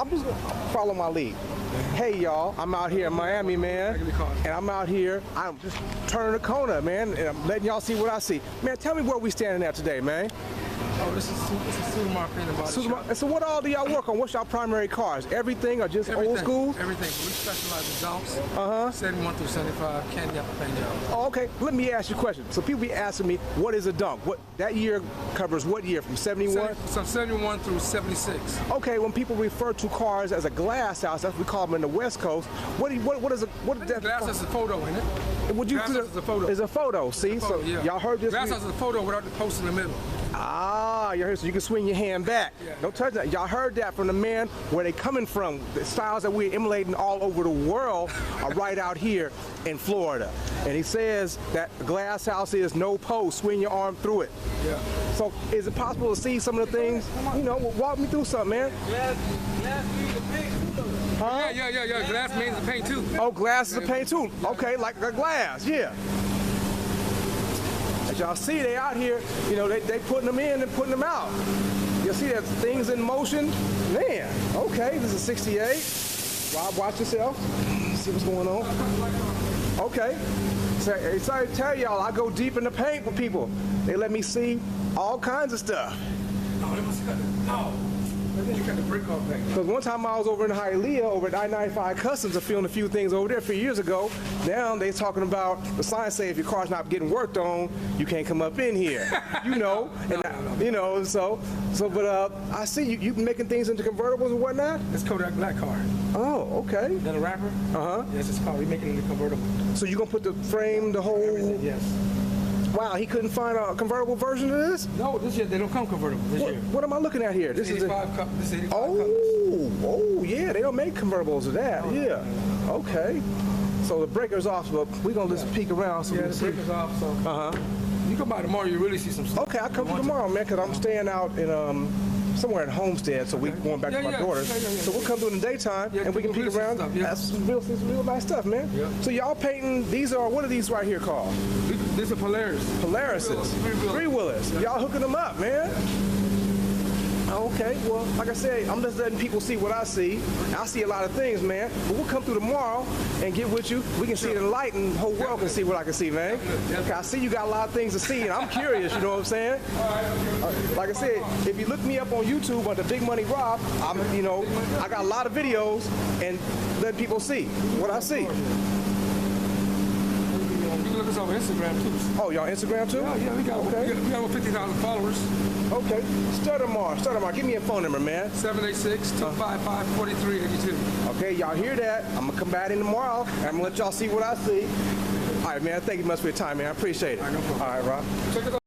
I'm just gonna follow my lead. Hey y'all, I'm out here in Miami, man, and I'm out here. I'm just turning the corner, man, and I'm letting y'all see what I see. Man, tell me where we standing at today, man. Oh, this is Sudamar'S painting body shop. And so what all do y'all work on? What's y'all primary cars? Everything or just old school? Everything. We specialize in dumps. 71 through 75 candy apple paint job. Oh, okay. Let me ask you a question. So people be asking me, what is a dump? What that year covers what year? From 71? From 71 through 76. Okay. When people refer to cars as a glass house, that's what we call them in the West Coast. What is that? Glass house is a photo, isn't it? Would you glass house is a photo. Is a photo. See, a photo, so y'all heard this? Glass house is a photo without the post in the middle. Ah, you heard, so you can swing your hand back. Yeah. Don't touch that. Y'all heard that from the man. Where they coming from? The styles that we're emulating all over the world are right out here in Florida. And he says that the glass house is no post. Swing your arm through it. Yeah. So is it possible to see some of the things? You know, walk me through something, man. Glass means the paint. Huh? Yeah. Glass means the paint too. Oh, glass is the paint too. Okay, like a glass. Yeah. As y'all see, they out here, you know, they putting them in and putting them out. You'll see that things in motion. Man, okay, this is 68. Rob, watch yourself. See what's going on. Okay. So, sorry to tell y'all, I go deep in the paint with people. They let me see all kinds of stuff. No, they must cut it. No. Then you got the brick off back. Because one time I was over in Hialeah, over at I-95 Customs, and filmed a few things over there a few years ago. Now they talking about the sign say if your car's not getting worked on, you can't come up in here. You know, you know. But I see you making things into convertibles and whatnot. It's Kodak black car. Oh, okay. Then a wrapper. Yes, it's called. We making it into convertible. So you gonna put the frame, the whole? Everything, yes. Wow, he couldn't find a convertible version of this? No, this year they don't come convertible. This year. What am I looking at here? This is 85 cup. This is 85 oh, yeah, they don't make convertibles of that. Yeah. Okay. So the breaker's off, but we're gonna just peek around so we can see. The breaker's off. So. You come by tomorrow, you really see some stuff. Okay, I'll come tomorrow, man, because I'm staying out in somewhere in Homestead, so we're going back to my daughter's. So we'll come through in the daytime and we can peek around. Stuff, That's real nice stuff, man. Yeah. So y'all painting, what are these right here called? These are Polaris. Polarises. Three-wheelers. Y'all hooking them up, man. Okay, well, like I said, I'm just letting people see what I see. I see a lot of things, man. But we'll come through tomorrow and get with you. We can see it in light and the whole world can see what I can see, man. Okay, I see you got a lot of things to see, and I'm curious, you know what I'm saying? Like I said, if you look me up on YouTube under Big Money Rob, I got a lot of videos and letting people see what I see. You can look us over Instagram too. Oh, y'all Instagram too? Yeah, we got over 50,000 followers. Okay. Sudamar'S, give me a phone number, man. 786-255-4382. Okay, y'all hear that? I'm gonna come back in tomorrow and I'm gonna let y'all see what I see. All right, man, thank you much for your time, man. I appreciate it. All right, no problem. All right, Rob. Check it out.